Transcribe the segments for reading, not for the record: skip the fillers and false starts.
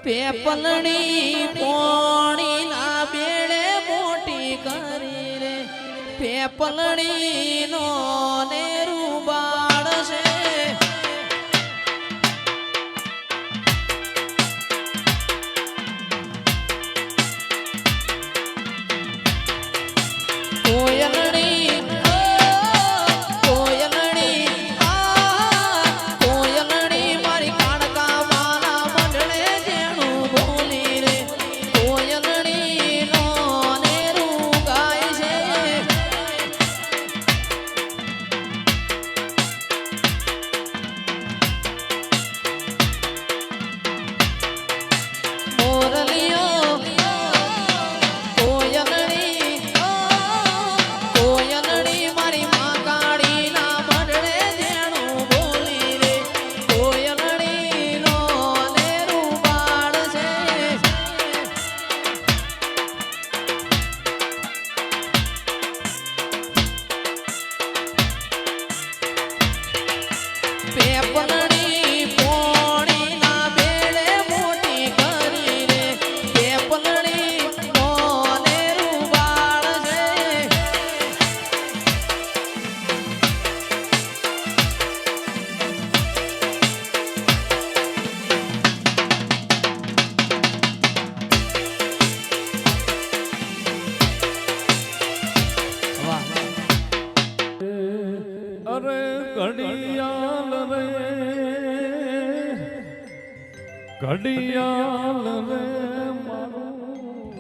પેપલણી પોણી ના બેડે મોટી કરી રે પેપલણી નો ને રૂબાળ છે ઘડિયાળ રે મારું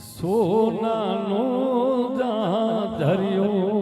સોનાનો જાજરિયો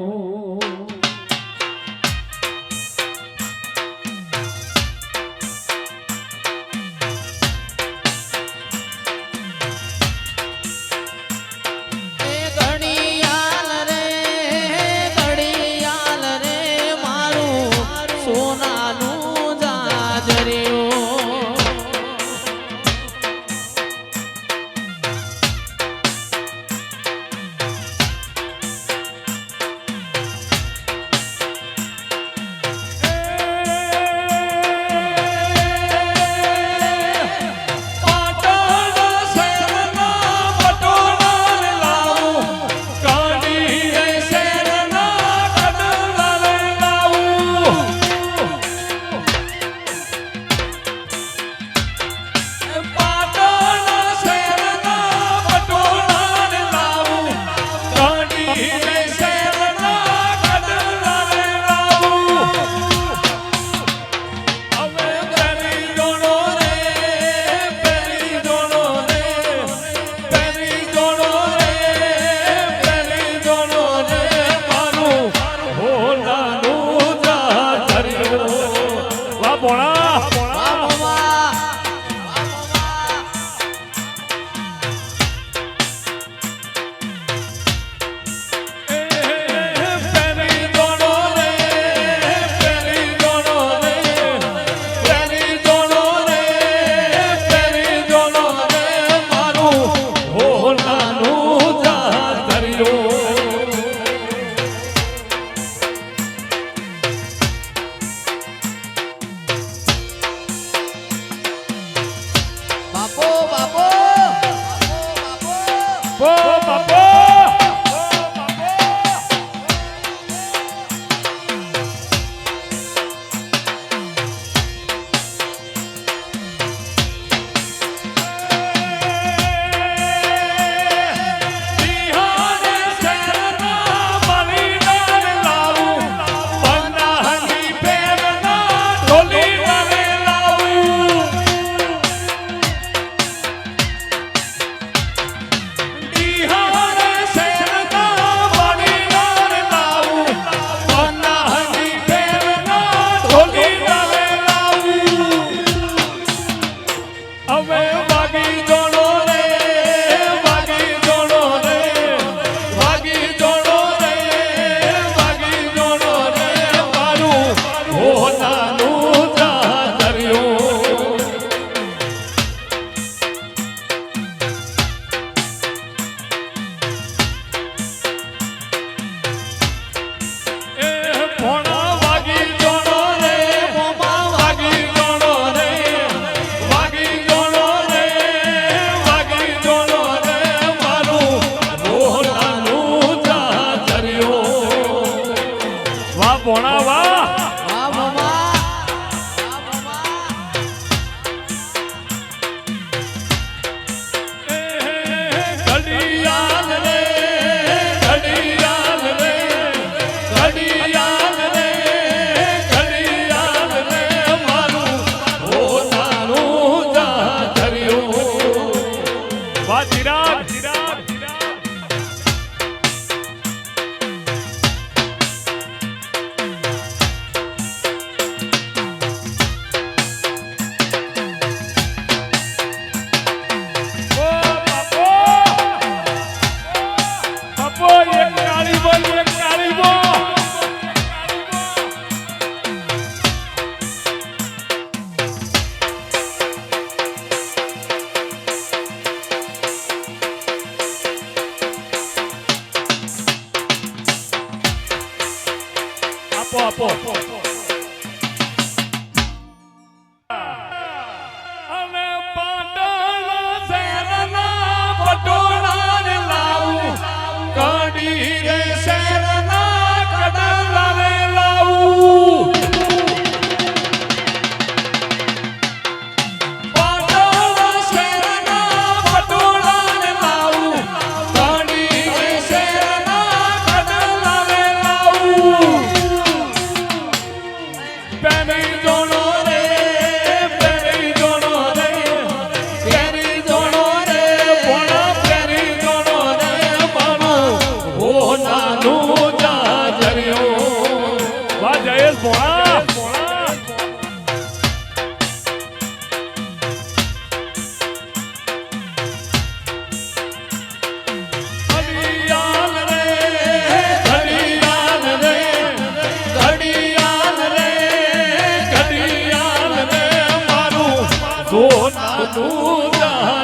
સોનાનું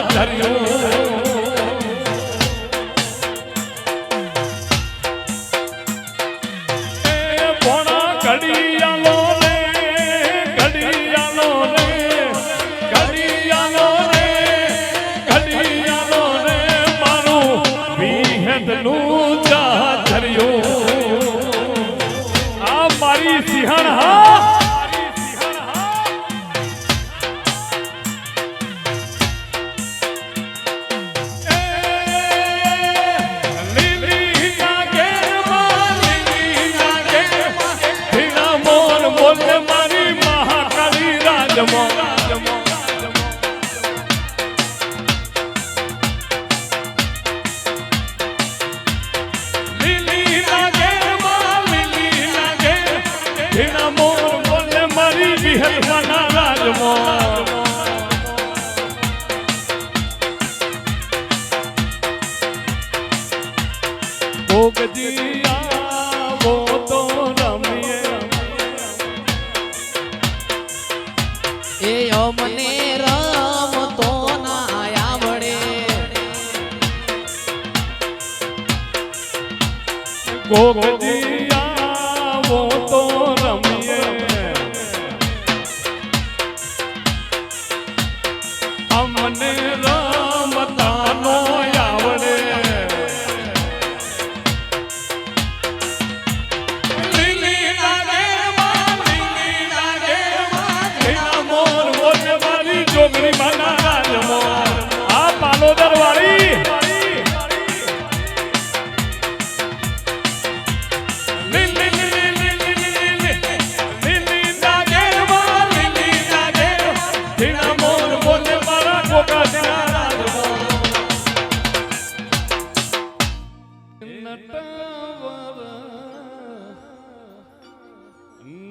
ધર્યું ઘડિયાળો રે ઘડિયાળો રે ઘડિયાળો રે ઘડિયાળો રે મારું વિહતનું ધર્યું આ મારી સિંહણ હા મને રમતો ના આવડે ગોગજીયાવો તો રમીએ અમને રમતા નો આવડે લીલી લાગે જોગણી માના રાજમો આ પાલોદર વાળી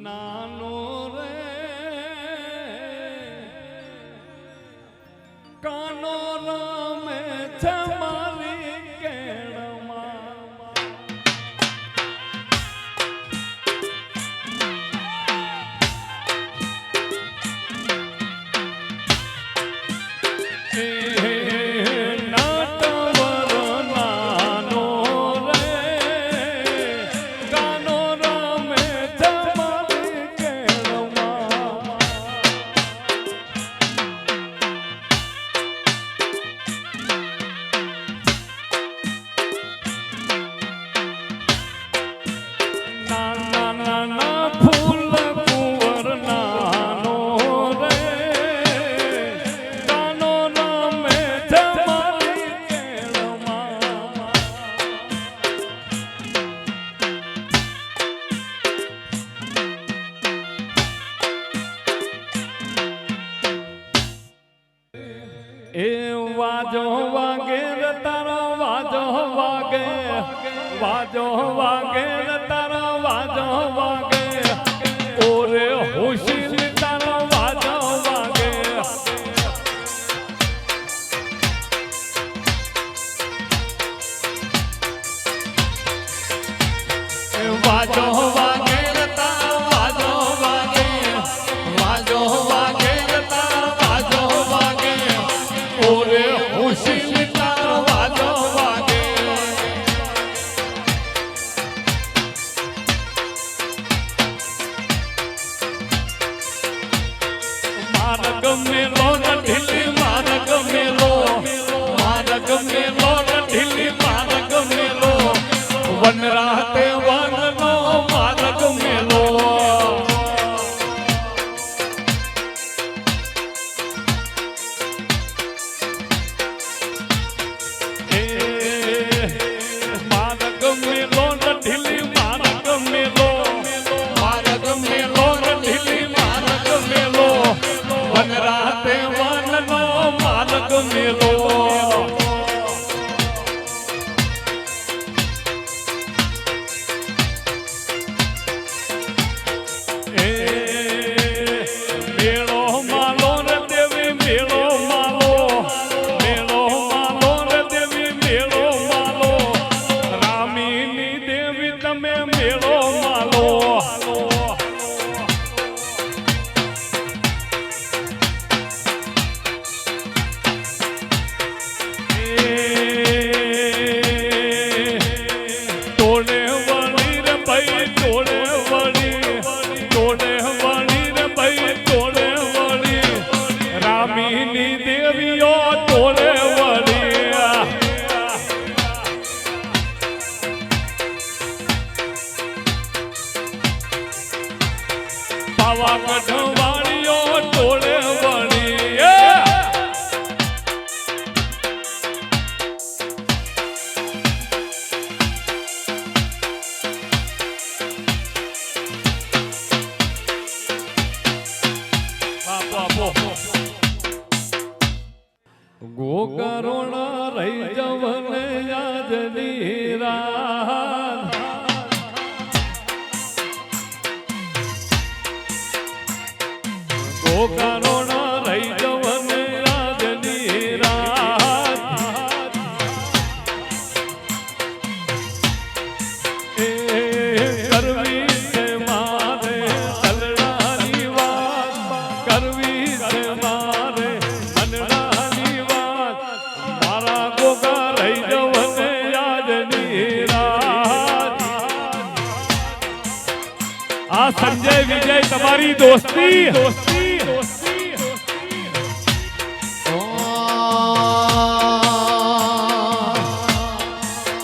નાનો રે કાનો રમે છે મારી કેળમાં એ વાજો વાગે તારો વાજો વાગે વાજો વાગે તારો વાજો વાગે ઓરે હોશી તારો વાજો વાગે વાજો વાગે તારો વાજો વાગે વાજો વાગે તારો વાજો વાગે ઓરે હોશી તારો વાજો વાગે માર્ગ મેલો ઢીલી માર્ગ મેલો માર્ગ મેલો ઢીલી માર્ગ મેલો વન રાતે વનનો માર્ગ મેલો ગોકરુણા રહી જવને યાદની રાત ગોકરુણા રહી જવને યાદની રાત એ કરવી છે મારે તલડાની વાત કરવી છે મારે મનડાની વાત મારા ગોગા રહી જવને યાદની રાત આ સંજય વિજય તમારી દોસ્તી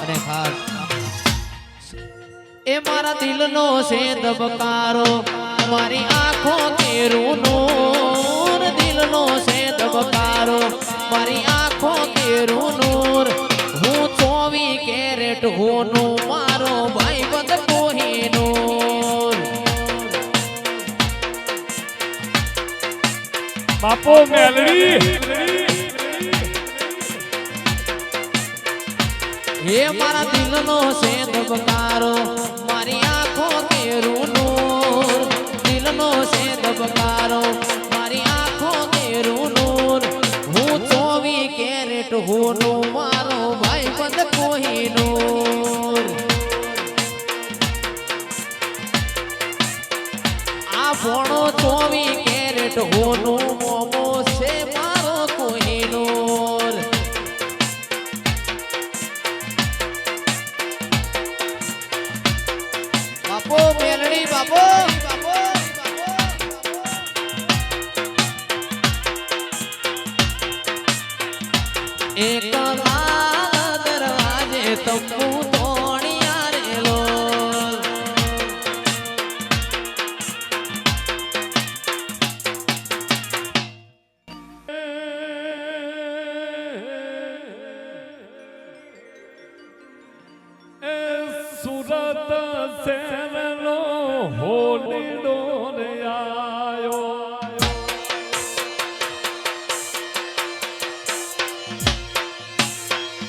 અને ખાસ એ મારા દિલનો છે ધબકારો મારી આંખો કેરું નૂર દિલનો છે ધબકારો મારી આંખો કેરું નૂર હું 24 કેરેટ હોનું મારો ભાઈ બંધ કોહિનૂર બાપો મેલડી હે મારા દિલનો છે ધબકારો મારી આંખો કેરું નૂર દિલનો છે ધબકારો મારી આંખો કેરું નૂર હું 24 કેરેટ હોનું મારો ભાઈ બંધ કોહિનૂર આ ભણો 24 કેરેટ હોનું મોમો છે મારો કોહિનૂર બાપો મેલડી બાપો એકલા દરવાજે તંબુ તોડિયા રેલો સુરત શહેરનો હોલીડો રે આયો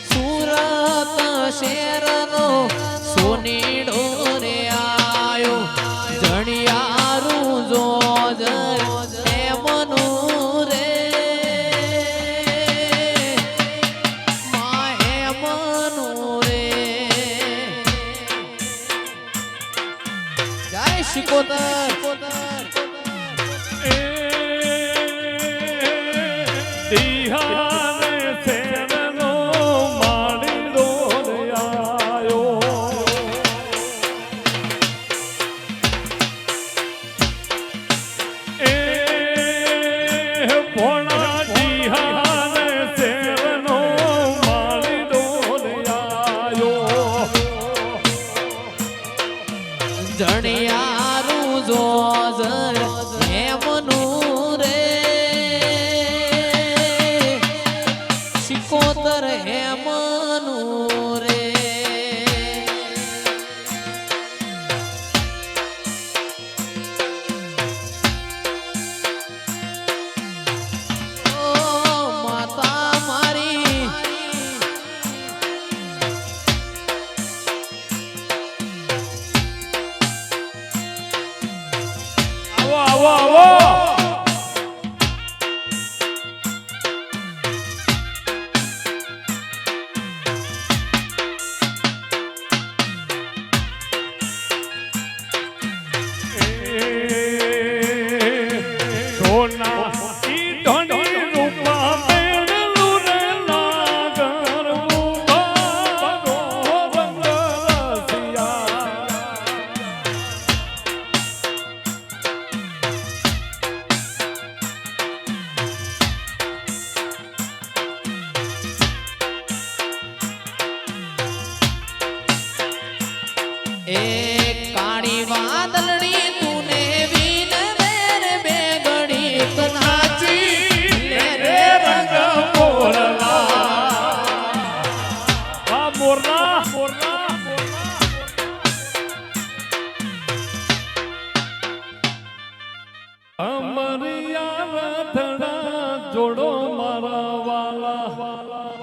સુરત શહેરનો સોનીડો રે આયો જણિયારું જોજર એમનું રે માં એમનું રે જય શિકોતર દિહાને શહેરનો માળીડો રે આયો એ ભોળા દિહાને શહેરનો માળીડો રે આયો જણિયારું જોજર હેમનું રે શિકોતર હેમનું રે ઓ માતા મારી આવો આવો આવો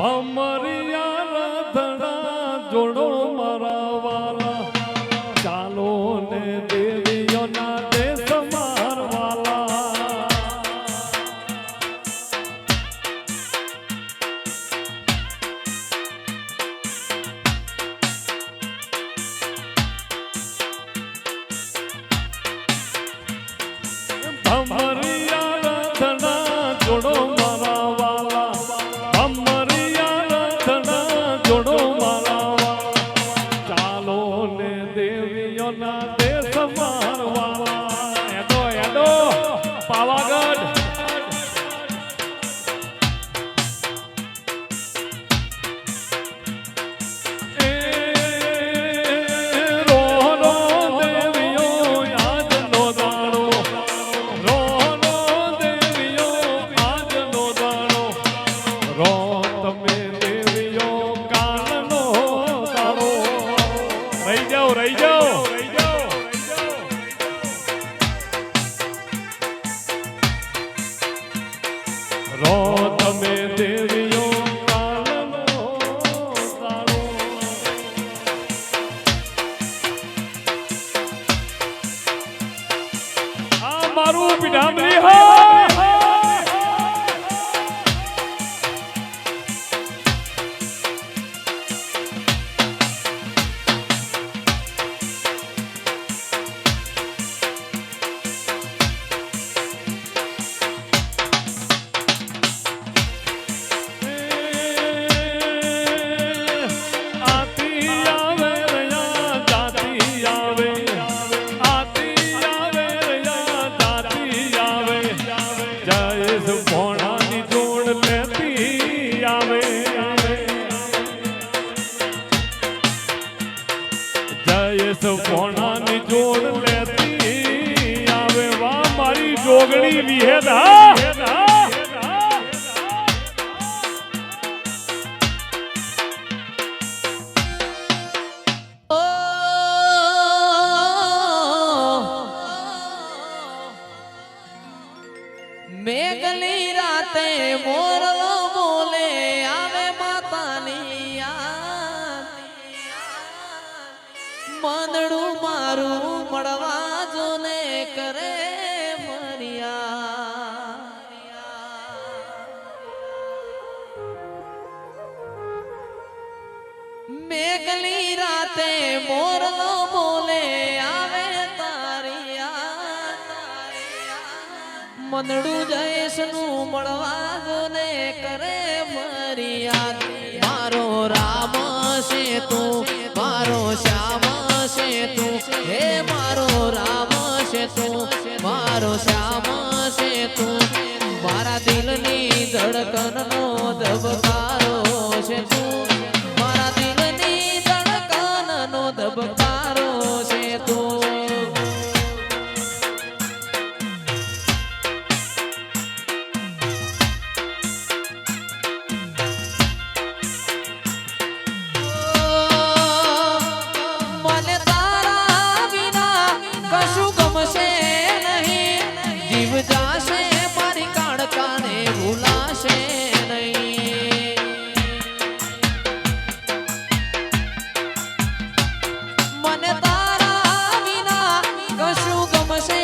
ભમરિયા રથડા જોડો મારા વાલા ચાલો ને દેવીઓના દેશ મારવાલા ભમરિયા રથડા જોડો મારા વાલા ભમરિયા રથડા જોડો મારા વાલા ચાલો ને દેવીઓના દેશ મારવાલા એડો પાવાગઢ રહી જાઓ રો તમે દેવીઓ કાલનો તારો આ મારું પીઠામરી હા સોનાની જોડ લેતી આવે વાહ મારી જોગણી વિહેદા મેઘલી રાતે મોરલો બોલે આવે માતાની યાદ મંદડું મારું મળવા જો ને કરે મરિયા મેઘલી રાતે મોરલો બોલે આવે તારી યાદ મંદડું જયેશનું મળવા જો ને કરે મરિયા મારો રામ છે તું મારો શ્યામ છે તું હે મારો રામ છે તું મારો શ્યામ છે તું મારા દિલની ધડકનનો ધબકારો છે તું મારા દિલની ધડકનનો ધબકારો છે તું જાશે મારી કાળકાને ભૂલાશે નહીં મને તારા વિના કશું ગમશે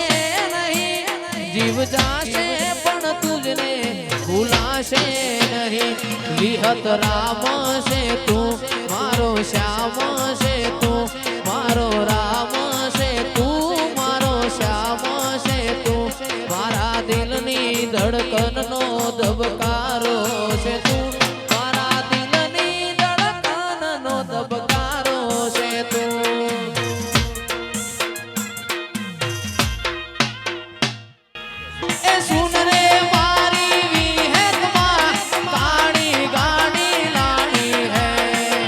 નહીં જીવ જાશે પણ તુજને ભૂલાશે નહીં વિહત રામ છે તું મારો શ્યામ છે તું મારો રામ છે તું મારો શ્યામ છે તું મારા દિલની ધડકનનો ધબકારો છે તું મારા દિલની ધડકનનો ધબકારો છે તું એ સુન રે મારી વિહેતમાં કાળી ગાડી લાણી હૈ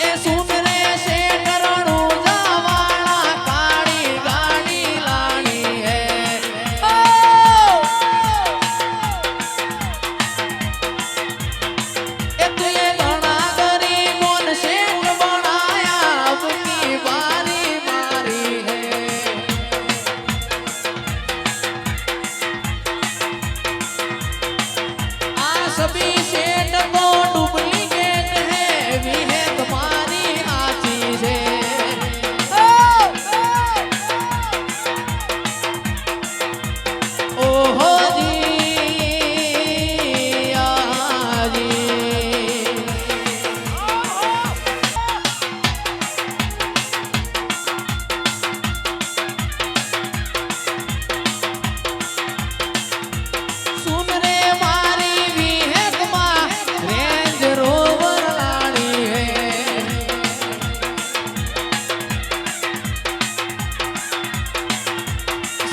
એ સુન રે શેઠ રણુજા વાળા કાળી ગાડી લાણી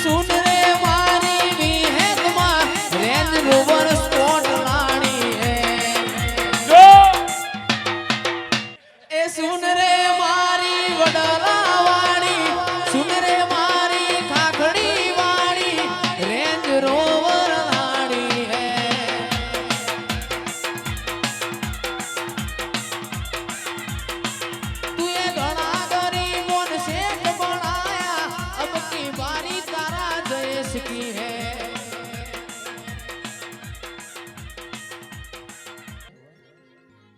સુન રે મારી વિહેતમાં રેન્જ રોવર સ્પોટ લાણી હે જો એ સુન રે મારી વડલા વાળી સુન રે મારી ખાખડી વાળી રેન્જ રોવર લાણી હે તુએ ઘણા ગરીબોને શેઠ બનાયા અબ કી બારી તારા જયેશ કી હે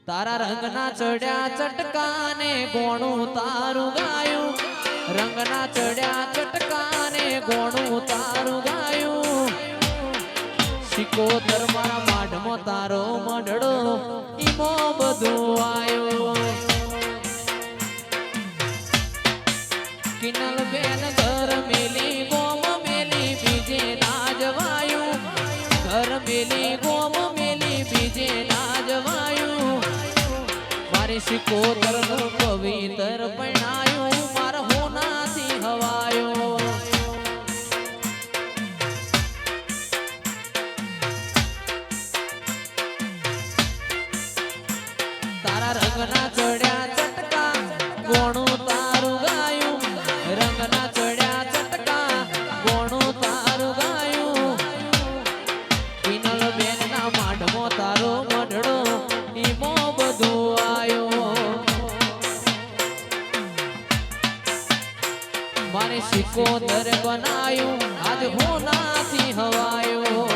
તારા રંગના ચડ્યા ચટકાને ગોણું તારું ગાયું રંગના ચડ્યા ચટકાને ગોણું તારું ગાયું સિકોતર મારા માઢમાં તારો મઢડો ઈમો બધું આયો કિનલ બેન ઘર મેલી ગોમ મેલી બીજે ના જવાયું ઘર મેલી ગોમ મેલી બીજે ના જવાયું મારી સિકોતર નું પવિત્ર પણાયું માર હોનાથી હવાયો તારા રંગના ચડ્યા ચટકા ગોણું તારું ગાયું રંગના ચડ્યા ચટકા ગોણું તારું ગાયું કિનલ બેન ના માઢમાં તારો મઢડો ઈમો બધું આયો મારે સિકોતર બનાયું આજ હોનાથી હવાયો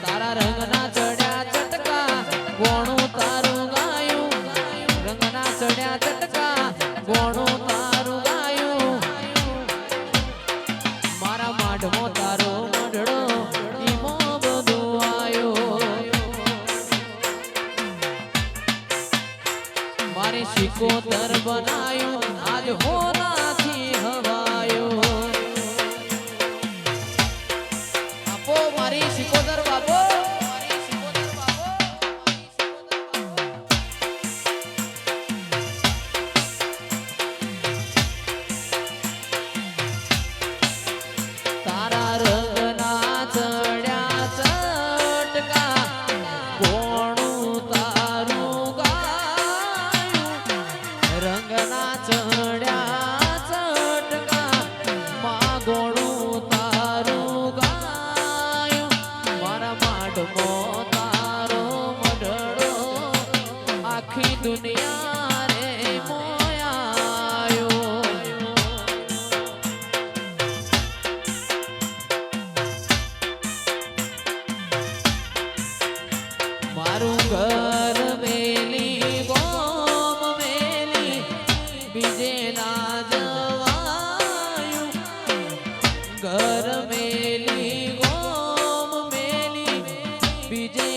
તારા રંગના ચડ્યા ચટકા ગોણું તારું ગાયું રંગના ચડ્યા ચટકા ગોણું તારું ગાયું મારા માઢમો તારો મઢડો ઈમો બધું આયો મારી સિકોતર બનાયું આજ હોનાથી હવાયો આપો મારી સિકોતર બાપો તારા રંગના ચડ્યા ચટકા ગોણું તારું ગાયું રંગના ચડ્યા ચટકા માં ગોણું તારું ગાયું મારા માઢમો તારો મઢડો આખી દુનિયા રે મોયાયો મારું ઘર મેલી ગોમ મેલી બીજે ના જવાયું ઘર મેલી ગોમ મેલી બીજે